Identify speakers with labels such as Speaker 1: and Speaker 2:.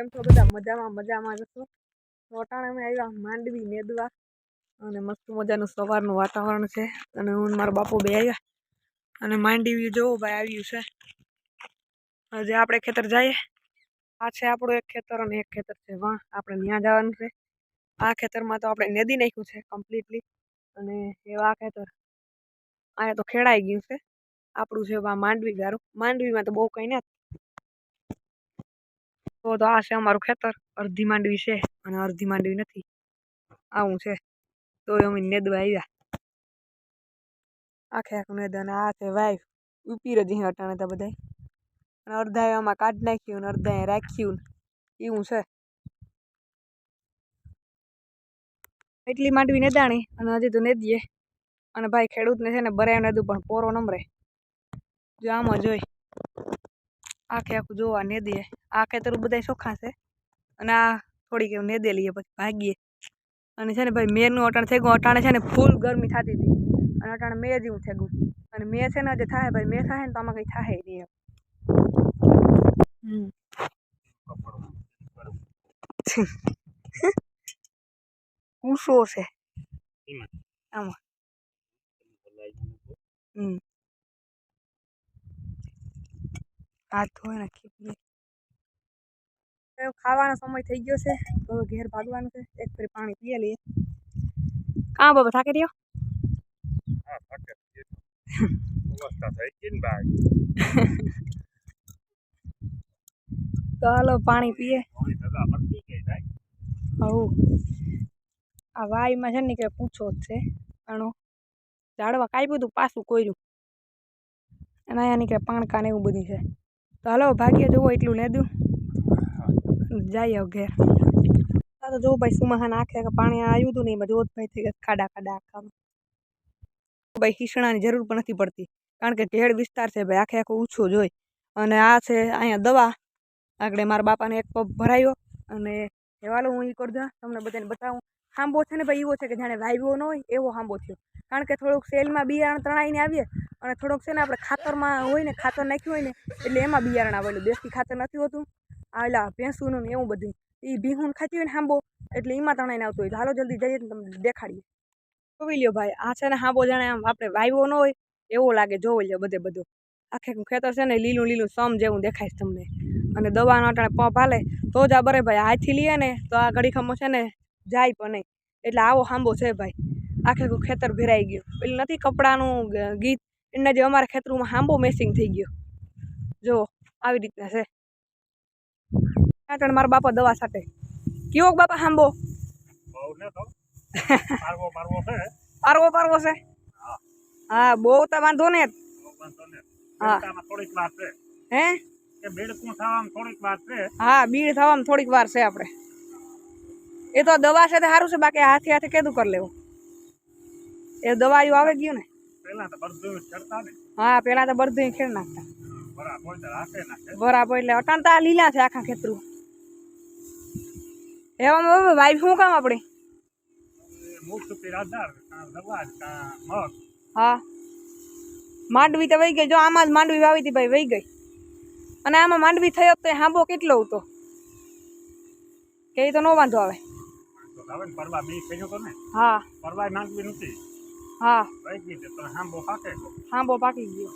Speaker 1: કેમ છો બધા? મજામાં જશો. વટાણે અમે આવ્યા માંડવી નેદવા અને મસ્ત મજાનું સવારનું વાતાવરણ છે અને હું મારો બાપુ બે આવ્યા અને માંડવી જોવો ભાઈ આવ્યું છે. હજી આપણે ખેતર જઈએ. આ છે આપણું એક ખેતર અને એક ખેતર છે વાહ, આપણે ત્યાં જવાનું છે. આ ખેતરમાં તો આપણે નેદી નાખ્યું છે કમ્પ્લીટલી અને એવા આ ખેતર અહીંયા તો ખેડાઈ ગયું છે. આપણું છે માંડવી ગારું. માંડવીમાં તો બહુ કઈ નથી. તો આ છે અમારું ખેતર. અડધી માંડવી છે અને અડધી માંડવી નથી. આવું છે તો અમે નેદવા આવ્યા. આખું નેદ અને આ છે વાઈફ ઉપીર જ હટાણે તા બધા અને અડધા એમાં કાઢી નાખ્યું ને અડધા રાખ્યું એવું છે. એટલી માંડવી નેદાણી અને હજી તો નેદીએ અને ભાઈ ખેડૂતને છે ને બરાય નેદું પણ પોરો નમરે જો આમાં જોઈ આખું જોવા નેદીએ. આ ખેતર બધા ચોખ્ખા છે અને આ થોડીક એવું નેદેલીએ પછી ભાગીએ. અને છે ને ભાઈ મેરનું અટાણ થઈ ગયું. અટાણે છે ને ફૂલ ગરમી થતી હતી અને અટાણે મેં જેવું થઈ ગયું અને મેં છે ને જે થાય ભાઈ મેં થાય ને તો આમાં કઈ થાય નહીં. કુસો છે આમાં. હાથ ધોઈ નાખી. ખાવાનો સમય થઈ ગયો છે તો ઘેર ભાગવાનું છે. એક ફરી પાણી પીએ લઈએ. કાં બાબા થાકી રહ્યો? તો હાલો પાણી પીએ. આ વાયમાં છે ને કે પૂછો જ છે. આનો ઝાડવા કાપ્યું હતું પાછું કોર્યું અને અહીંયા નીકળે પાણકા ને એવું બધું છે. તો હાલો ભાગ્ય જોવો એટલું નેદું જઈએ ઘેર. તો જોવું ભાઈ સુમાહાન આખે પાણી આવ્યું હતું ને એમાં જોત ભાઈ થઈ ગયા ખાડા આખામાં. ભાઈ હિસણાની જરૂર પણ નથી પડતી કારણ કે ઢેડ વિસ્તાર છે ભાઈ. આખું ઊંચું જોઈ અને આ છે અહીંયા દવા. આગળ મારા બાપાને એક પગ ભરાયો અને હેવાલો હું એ કરજો તમને બધાને બતાવું. હાંબો છે ને ભાઈ એવો છે કે જાણે વાવ્યો ન હોય એવો હાંબો થયો કારણ કે થોડુંક સેલમાં બિયારણ તણાઈને આવીએ અને થોડુંક છે ને આપણે ખાતરમાં હોય ને ખાતર નાખ્યું હોય ને એટલે એમાં બિયારણ આવેલું. દેશી ખાતર નથી હોતું આવેલા ભેંસુનું ને એવું બધું. એ ભીહું ખાતી હોય ને હાંબો એટલે એમાં તણાઈને આવતું હોય. હાલો જલ્દી જઈએ ને તમને દેખાડીએ. જોઈ લ્યો ભાઈ આ છે ને હાંબો જાણે આમ આપણે વાવ્યો ન હોય એવો લાગે. જોઈ લ્યો બધું આખે ખેતર છે ને લીલું સમ જેવું દેખાય છે તમને. અને દવાનો અટાણે પંપ હાલે તો જ આ બરે ભાઈ. હાથથી લઈએ ને તો આ ઘડીખમો છે ને જાય પણ નહીં. એટલે આવો હાંબો છે ભાઈ. આખું ખેતર ભેરાઈ ગયું. પેલું નથી કપડાનું ગીત એના જે અમારા ખેતરમાં હાંબો મેસિંગ થઈ ગયો. જો આવી રીતના છે. મારા બાપા દવા છાંટે. કયો બાપા હાંબો? પારવો છે. હા બહુ તો વાંધો ને. હા હે હા બીડ થવામાં થોડીક વાર છે. આપણે એ તો દવા છે સારું છે. બાકી હાથે કેદું કરી લેવું. એ દવાયું આવે ગયું ને. હા પેલા તો બધું ખેડ નાખતા બરાબર. એટલે અટાણતા લીલા છે આખા ખેતરું. એવામાં વાઈફ શું કામ આપણે? હા માંડવી તો વહી ગઈ. જો આમાં જ માંડવી વાવી હતી ભાઈ વહી ગઈ. અને આમાં માંડવી થયો તો હાંબો કેટલો હતો કે તો નો વાંધો આવે. હા હા હાંબો પાકી ગયો.